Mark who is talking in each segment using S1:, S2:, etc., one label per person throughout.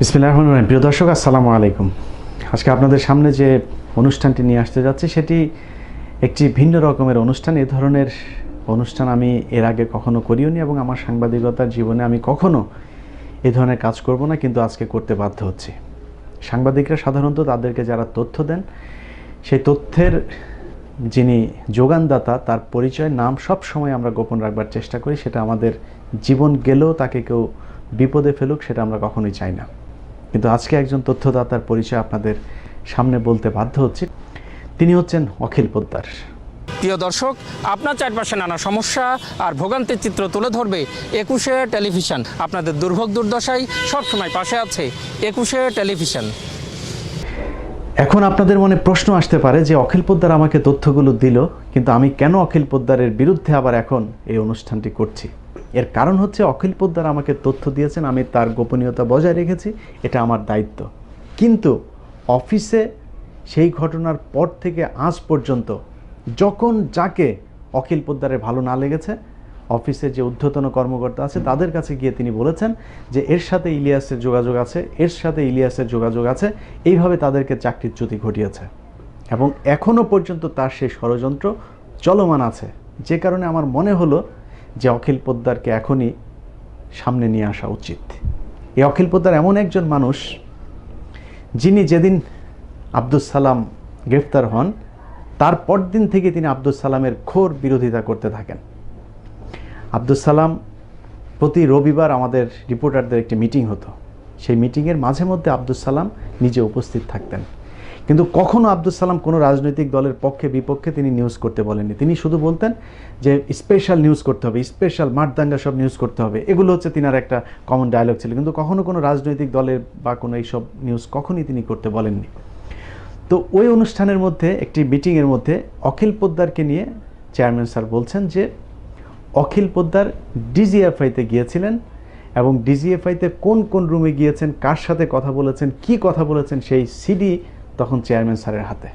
S1: বিসমিল্লাহির রহমানির রহিম। প্রিয় দর্শক, আসসালামু আলাইকুম। আজকে আপনাদের সামনে যে অনুষ্ঠানটি নিয়ে আসতে যাচ্ছি সেটি একটি ভিন্ন রকমের অনুষ্ঠান। এ ধরনের অনুষ্ঠান আমি এর আগে কখনো করিওনি এবং আমার সাংবাদিকতার জীবনে আমি কখনো এ ধরনের কাজ করব না, কিন্তু আজকে করতে বাধ্য হচ্ছি। সাংবাদিকরা সাধারণত তাদেরকে যারা তথ্য দেন সেই তথ্যের যিনি যোগানদাতা তার পরিচয় নাম সব সময় আমরা গোপন রাখবার চেষ্টা করি। সেটা আমাদের জীবন গেলেও তাকে কেউ বিপদে ফেলুক সেটা আমরা কখনোই চাই না, কিন্তু আজকে একজন তথ্যদাতার পরিচয় আপনাদের সামনে বলতে বাধ্য হচ্ছি। তিনি হচ্ছেন অখিল পোদ্দার।
S2: প্রিয় দর্শক, আপনার চারপাশে নানা সমস্যা আর ভোগান্তির চিত্র তুলে ধরবে একুশে টেলিভিশন। আপনাদের দুর্ভোগ দুর্দশায় সবসময় পাশে আছে একুশে টেলিভিশন।
S1: এখন আপনাদের মনে প্রশ্ন আসতে পারে যে অখিল পোদ্দার আমাকে তথ্যগুলো দিল, কিন্তু আমি কেন অখিল পোদ্দারের বিরুদ্ধে আবার এখন এই অনুষ্ঠানটি করছি? এর কারণ হচ্ছে অখিল পোদ্দার আমাকে তথ্য দিয়েছেন, আমি তার গোপনীয়তা বজায় রেখেছি, এটা আমার দায়িত্ব। কিন্তু অফিসে সেই ঘটনার পর থেকে আজ পর্যন্ত যখন যাকে অখিল পোদ্দারের ভালো না লেগেছে, অফিসে যে ঊর্ধ্বতন কর্মকর্তা আছে তাদের কাছে গিয়ে তিনি বলেছেন যে এর সাথে ইলিয়াসের যোগাযোগ আছে, এর সাথে ইলিয়াসের যোগাযোগ আছে, এইভাবে তাদেরকে চাকরিচ্যুতি ঘটিয়েছে এবং এখনও পর্যন্ত তার সেই ষড়যন্ত্র চলমান আছে। যে কারণে আমার মনে হলো যে অখিল পোদ্দারকে এখনই সামনে নিয়ে আসা উচিত। এই অখিল পোদ্দার এমন একজন মানুষ যিনি যেদিন আব্দুস সালাম গ্রেফতার হন তার পরদিন থেকে তিনি আব্দুস সালামের ঘোর বিরোধিতা করতে থাকেন। আব্দুস সালাম প্রতি রবিবার আমাদের রিপোর্টারদের একটি মিটিং হতো, সেই মিটিংয়ের মাঝে মধ্যে আব্দুস সালাম নিজে উপস্থিত থাকতেন, কিন্তু কখনো আব্দুস সালাম কোনো রাজনৈতিক দলের পক্ষে বিপক্ষে তিনি নিউজ করতে বলেননি। তিনি শুধু বলতেন যে স্পেশাল নিউজ করতে হবে, স্পেশাল মাঠদাঙ্গা সব নিউজ করতে হবে, এগুলো হচ্ছে তিনার একটা কমন ডায়লগ ছিল, কিন্তু কখনো কোনো রাজনৈতিক দলের বা কোনো এইসব নিউজ কখনই তিনি করতে বলেননি। তো ওই অনুষ্ঠানের মধ্যে একটি মিটিংয়ের মধ্যে অখিল পোদ্দারকে নিয়ে চেয়ারম্যান স্যার বলছেন যে অখিল পোদ্দার ডিজিএফআইতে গিয়েছিলেন এবং ডিজিএফআইতে কোন কোন রুমে গিয়েছেন, কার সাথে কথা বলেছেন, কি কথা বলেছেন, সেই সিডি তখন চেয়ারম্যান স্যারের হাতে।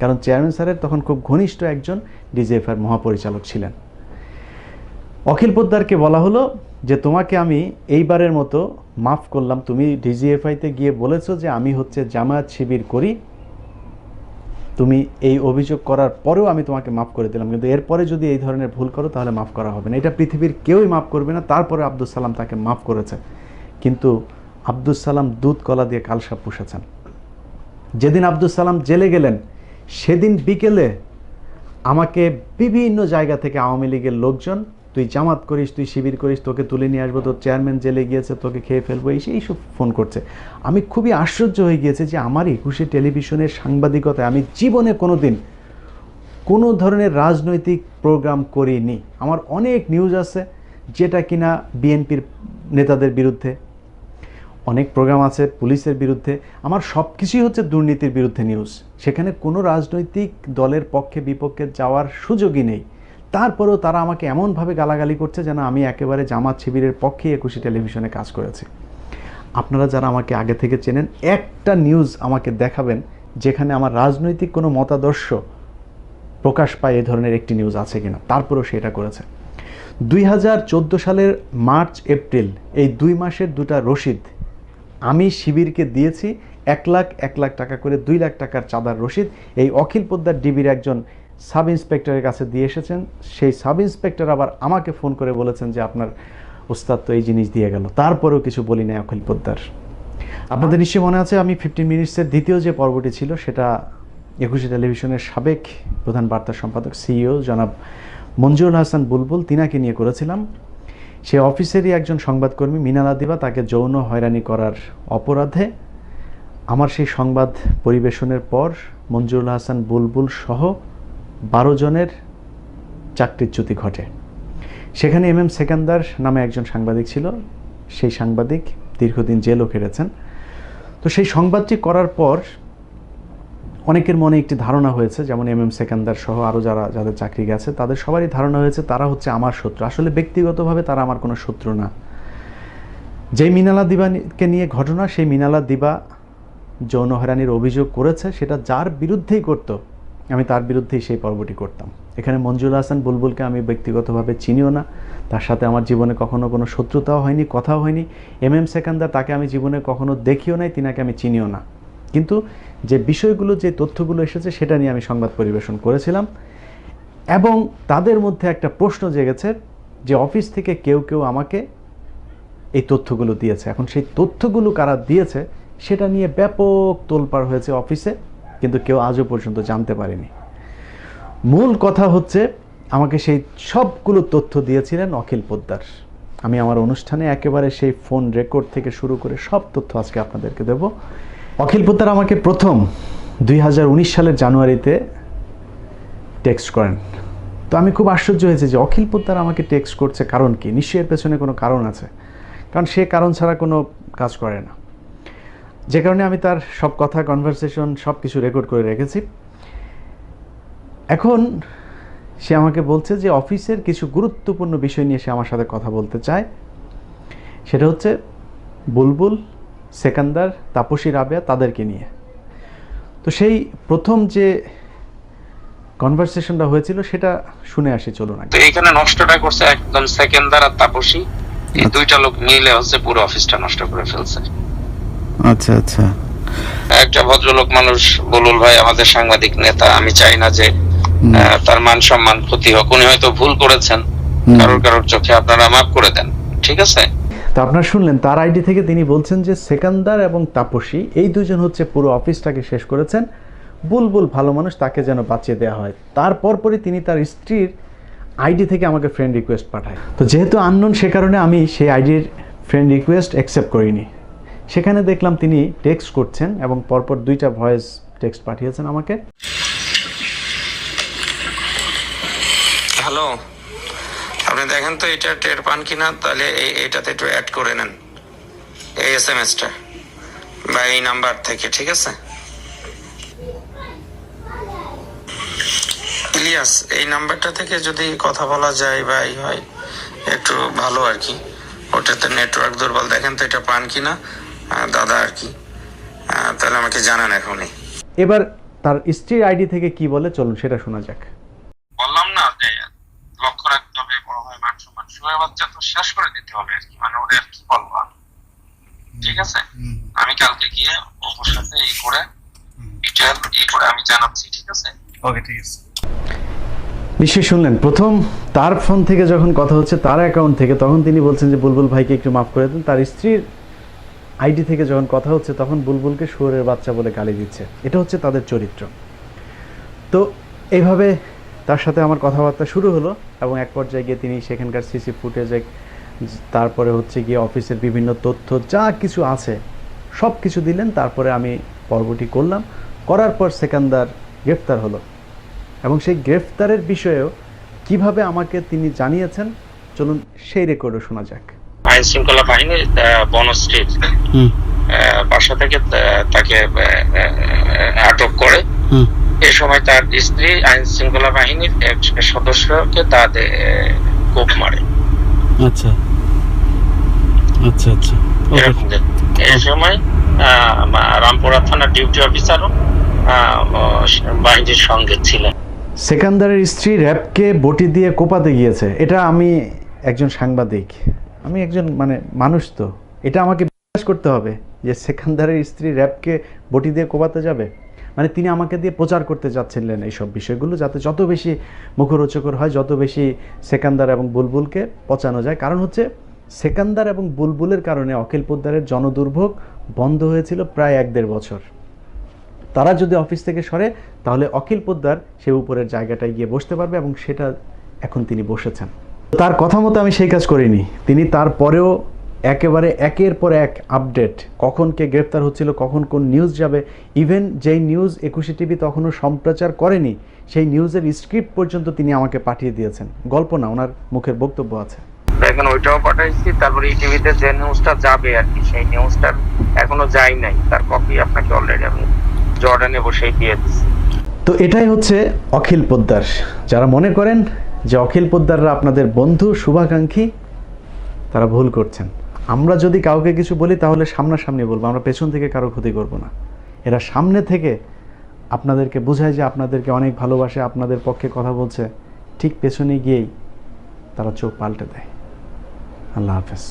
S1: কারণ চেয়ারম্যান স্যারের তখন খুব ঘনিষ্ঠ একজন ডিজিএফআইয়ের মহাপরিচালক ছিলেন। অখিল পোদ্দারকে বলা হলো যে তোমাকে আমি এইবারের মতো মাফ করলাম, তুমি ডিজিএফআইতে গিয়ে বলেছো যে আমি হচ্ছে জামায়াত শিবির করি, তুমি এই অভিযোগ করার পরেও আমি তোমাকে মাফ করে দিলাম, কিন্তু এরপরে যদি এই ধরনের ভুল করো তাহলে মাফ করা হবে না, এটা পৃথিবীর কেউই মাফ করবে না। তারপরে আব্দুস সালাম তাকে মাফ করেছে, কিন্তু আব্দুস সালাম দুধ কলা দিয়ে কালসাপ পুষেছেন। যেদিন আব্দুস সালাম জেলে গেলেন সেদিন বিকেলে আমাকে বিভিন্ন জায়গা থেকে আওয়ামী লীগের লোকজন, তুই জামাত করিস, তুই শিবির করিস, তোকে তুলে নিয়ে আসবো, তোর চেয়ারম্যান জেলে গিয়েছে, তোকে খেয়ে ফেলবো, এইসব ফোন করছে। আমি খুবই আশ্চর্য হয়ে গিয়েছে যে আমার একুশে টেলিভিশনের সাংবাদিকতায় আমি জীবনে কোনো দিন কোনো ধরনের রাজনৈতিক প্রোগ্রাম করিনি। আমার অনেক নিউজ আছে যেটা কিনা বিএনপির নেতাদের বিরুদ্ধে, অনেক প্রোগ্রাম আছে পুলিশের বিরুদ্ধে, আমার সব কিছুই হচ্ছে দুর্নীতির বিরুদ্ধে নিউজ। সেখানে কোনো রাজনৈতিক দলের পক্ষে বিপক্ষে যাওয়ার সুযোগই নেই। তারপরেও তারা আমাকে এমনভাবে গালাগালি করছে যেন আমি একেবারে জামাত শিবিরের পক্ষে একুশে টেলিভিশনে কাজ করেছি। আপনারা যারা আমাকে আগে থেকে চেনেন, একটা নিউজ আমাকে দেখাবেন যেখানে আমার রাজনৈতিক কোনো মতাদর্শ প্রকাশ পায় এই ধরনের একটি নিউজ আছে কিনা। তারপরেও সেটা করেছে। 2014 সালের মার্চ এপ্রিল এই 2 মাসের দুটা রসিদ আমি শিবিরকে দিয়েছি, 1 লাখ টাকা করে 2 লাখ টাকার চাঁদার রসিদ এই অখিল পোদ্দার ডিবির একজন সাব ইন্সপেক্টরের কাছে দিয়ে এসেছেন। সেই সাব ইন্সপেক্টর আবার আমাকে ফোন করে বলেছেন যে আপনার ওস্তাদ তো এই জিনিস দিয়ে গেল, তারপরেও কিছু বলি নাই অখিল পোদ্দার। আপনাদের নিশ্চয়ই মনে আছে আমি 15 মিনিটসের দ্বিতীয় যে পর্বটি ছিল সেটা একুশে টেলিভিশনের সাবেক প্রধান বার্তা সম্পাদক সিইও জনাব মঞ্জুরুল হাসান বুলবুল তিনাকে নিয়ে করেছিলাম। সে অফিসেরই একজন সংবাদকর্মী মিনালা দিবা তাকে যৌন হয়রানি করার অপরাধে আমার সেই সংবাদ পরিবেশনের পর মঞ্জুরুল হাসান বুলবুল সহ 12 জনের চাকরিচ্যুতি ঘটে। সেখানে এম সেকান্দার নামে একজন সাংবাদিক ছিল, সেই সাংবাদিক দীর্ঘদিন জেলও খেটেছেন। তো সেই সংবাদটি করার পর অনেকের মনে একটি ধারণা হয়েছে, যেমন এম সেকান্দার সহ আরও যাদের চাকরি গেছে তাদের সবারই ধারণা হয়েছে তারা হচ্ছে আমার শত্রু। আসলে ব্যক্তিগতভাবে তারা আমার কোনো শত্রু না। যেই মিনালা দিবাকে নিয়ে ঘটনা, সেই মিনালা দিবা যৌন হয়রানির অভিযোগ করেছে, সেটা যার বিরুদ্ধেই করতো আমি তার বিরুদ্ধেই সেই পর্বটি করতাম। এখানে মঞ্জুর হাসান বুলবুলকে আমি ব্যক্তিগতভাবে চিনিও না, তার সাথে আমার জীবনে কখনো কোনো শত্রুতাও হয়নি, কথাও হয়নি। এম সেকান্দার, তাকে আমি জীবনে কখনো দেখিও নাই, তিনাকে আমি চিনিও না। কিন্তু যে বিষয়গুলো, যে তথ্যগুলো এসেছে সেটা নিয়ে আমি সংবাদ পরিবেশন করেছিলাম এবং তাদের মধ্যে একটা প্রশ্ন জেগেছে যে অফিস থেকে কেউ কেউ আমাকে এই তথ্যগুলো দিয়েছে। এখন সেই তথ্যগুলো কারা দিয়েছে সেটা নিয়ে ব্যাপক তোলপাড় হয়েছে অফিসে, কিন্তু কেউ আজও পর্যন্ত জানতে পারেনি। মূল কথা হচ্ছে আমাকে সেই সবগুলো তথ্য দিয়েছিলেন অখিল পোদ্দার। আমি আমার অনুষ্ঠানে একেবারে সেই ফোন রেকর্ড থেকে শুরু করে সব তথ্য আজকে আপনাদেরকে দেব। অখিল পোদ্দার আমাকে প্রথম 2019 সালের জানুয়ারিতে টেক্সট করেন। তো আমি খুব আশ্চর্য হয়েছি যে অখিল পোদ্দার আমাকে টেক্সট করছে, কারণ কি? নিশ্চয়ই এর পেছনে কোনো কারণ আছে, কারণ সে কারণ ছাড়া কোনো কাজ করে না। যে কারণে আমি তার সব কথা, কনভারসেশন সব কিছু রেকর্ড করে রেখেছি। এখন সে আমাকে বলছে যে অফিসের কিছু গুরুত্বপূর্ণ বিষয় নিয়ে সে আমার সাথে কথা বলতে চায়। সেটা হচ্ছে বুলবুল, সেকান্দার, তাপসী, রাবেয়া, তাদেরকে নিয়ে। তো সেই প্রথম যে কনভারসেশনটা হয়েছিল সেটা শুনে আসি, চলুন।
S3: তো এখানে নষ্টটা করছে একদম সেকেন্দার আর তাপসী, এই দুইটা লোক মিলে হচ্ছে পুরো অফিসটা নষ্ট করে ফেলছে।
S4: আচ্ছা আচ্ছা।
S3: একটা ভদ্রলোক মানুষ, বুলবুল ভাই আমাদের সাংবাদিক নেতা, আমি চাই না যে তার মান সম্মান ক্ষতি হোক। উনি হয়তো ভুল করেছেন, কারোর চোখে আপনারা মাফ করে দেন, ঠিক আছে?
S1: তো আপনারা শুনলেন তার আইডি থেকে তিনি বলছেন যে সেকান্দার এবং তাপসী এই দুজন হচ্ছে পুরো অফিসটাকে শেষ করেছেন, বুলবুল ভালো মানুষ, তাকে যেন বাঁচিয়ে দেওয়া হয়। তারপরই তিনি তার স্ত্রীর আইডি থেকে আমাকে ফ্রেন্ড রিকোয়েস্ট পাঠায়। তো যেহেতু আননোন, সে কারণে আমি সেই আইডির ফ্রেন্ড রিকোয়েস্ট অ্যাকসেপ্ট করিনি। সেখানে দেখলাম তিনি টেক্সট করছেন এবং পরপর 2টা ভয়েস টেক্সট পাঠিয়েছেন আমাকে।
S3: হ্যালো, আপনি দেখেন তো এটা টের পান কিনা, তাহলে এইটাতে একটু অ্যাড করে নেন এই এসএমএসটা বা এই নাম্বার থেকে, ঠিক আছে? ইলিয়াস, এই নাম্বারটা থেকে যদি কথা বলা যায় বা এই হয় একটু ভালো আর কি। ওটাতে নেটওয়ার্ক দুর্বল, দেখেন তো এটা পান কিনা দাদা আর কি, তাহলে আমাকে জানান এখনই।
S1: এবার তার স্ত্রীর আইডি থেকে কি বলে চলুন সেটা শোনা যাক।
S3: বললাম না যে লক্ষ্য রাখতে হবে, বড় হয় মান সম্মান, শুয়ে বাচ্চা তো শেষ করে দিতে হবে আর কি, মানে ওদের আর কি বলবো আমি, ঠিক আছে? আমি কালকে গিয়ে ওর সাথে এই করে ডিটেইল করে আমি জানাচ্ছি, ঠিক আছে?
S4: ওকে, ঠিক আছে।
S1: নিশ্চয়ই শুনলেন, প্রথম তার ফোন থেকে যখন কথা হচ্ছে তার অ্যাকাউন্ট থেকে, তখন তিনি বলছেন যে বুলবুল ভাইকে একটু মাফ করে দেন। তার স্ত্রীর আইডি থেকে যখন কথা হচ্ছে তখন বুলবুলকে শুয়োরের বাচ্চা বলে গালি দিচ্ছে। এটা হচ্ছে তাদের চরিত্র। তো এইভাবে তার সাথে আমার কথাবার্তা শুরু হলো এবং এক পর্যায়ে গিয়ে তিনি সেখানকার সিসি ফুটেজে, তারপরে হচ্ছে গিয়ে অফিসের বিভিন্ন তথ্য যা কিছু আছে সব কিছু দিলেন। তারপরে আমি পর্বটি করলাম, করার পর সেকান্দার গ্রেফতার হলো এবং সেই গ্রেফতারের বিষয়েও কিভাবে আমাকে তিনি জানিয়েছেন চলুন সেই রেকর্ডও শোনা যাক।
S3: আইন শৃঙ্খলা বাহিনী বনশ্রীর বাসা থেকে তাকে আটক করে। এই সময় তার স্ত্রী আইন শৃঙ্খলা বাহিনীর এক সদস্যকে তাদের কোপ মারে।
S4: আচ্ছা আচ্ছা আচ্ছা।
S3: এই সময় রামপুরা থানার ডিউটি অফিসারও বাহিনীর সঙ্গে ছিলেন।
S1: সেকান্দারের স্ত্রী র্যাবকে বটি দিয়ে কোপাতে গিয়েছে। এটা আমি একজন সাংবাদিক, আমি একজন মানুষ, তো এটা আমাকে বিশ্বাস করতে হবে যে সেকান্দারের স্ত্রী র্যাবকে বটি দিয়ে কোপাতে যাবে। তিনি আমাকে দিয়ে প্রচার করতে যাচ্ছিলেন এইসব বিষয়গুলো, যাতে যত বেশি মুখরোচকর হয়, যত বেশি সেকান্দার এবং বুলবুলকে পচানো যায়। কারণ হচ্ছে সেকান্দার এবং বুলবুলের কারণে অখিল পোদ্দারের জনদুর্ভোগ বন্ধ হয়েছিল প্রায় 1-1.5 বছর। তারা যদি অফিস থেকে সরে তাহলে অখিল পোদ্দার সে উপরের জায়গাটায় গিয়ে বসতে পারবে এবং সেটা এখন তিনি বসেছেন। তার কথা মতো আমি সেই কাজ করিনি। তিনি তারপরেও একেবারে একের পর এক আপডেট, কখন কে গ্রেফতার হচ্ছিল, কখন কোন নিউজ যাবে, ইভেন যেই নিউজ 21 টিভি তখনও সম্প্রচার করেনি সেই নিউজের স্ক্রিপ্ট পর্যন্ত তিনি আমাকে পাঠিয়ে দিয়েছেন। গল্প না, ওনার মুখের বক্তব্য আছে।
S3: দেখেন ওইটাও পাঠাইছি, তারপরে এই টিভিতে যে নিউজটা যাবে আর কি, সেই নিউজটা এখনো যায় নাই, তার কপি আপনাকে অলরেডি আমি জর্ডানে বসেই দিয়ে দিচ্ছি।
S1: তো এটাই হচ্ছে অখিল পোদ্দার। যারা মনে করেন যে অখিল পোদ্দাররা আপনাদের বন্ধু, শুভাকাঙ্ক্ষী, তারা ভুল করছেন। আমরা যদি কাউকে কিছু বলি তাহলে সামনাসামনি বলবো, আমরা পেছন থেকে কারো ক্ষতি করব না। এরা সামনে থেকে আপনাদেরকে বোঝায় যে আপনাদেরকে অনেক ভালোবাসে, আপনাদের পক্ষে কথা বলছে, ঠিক পেছনে গিয়েই তারা চোখ পাল্টে দেয়। আল্লাহ হাফেজ।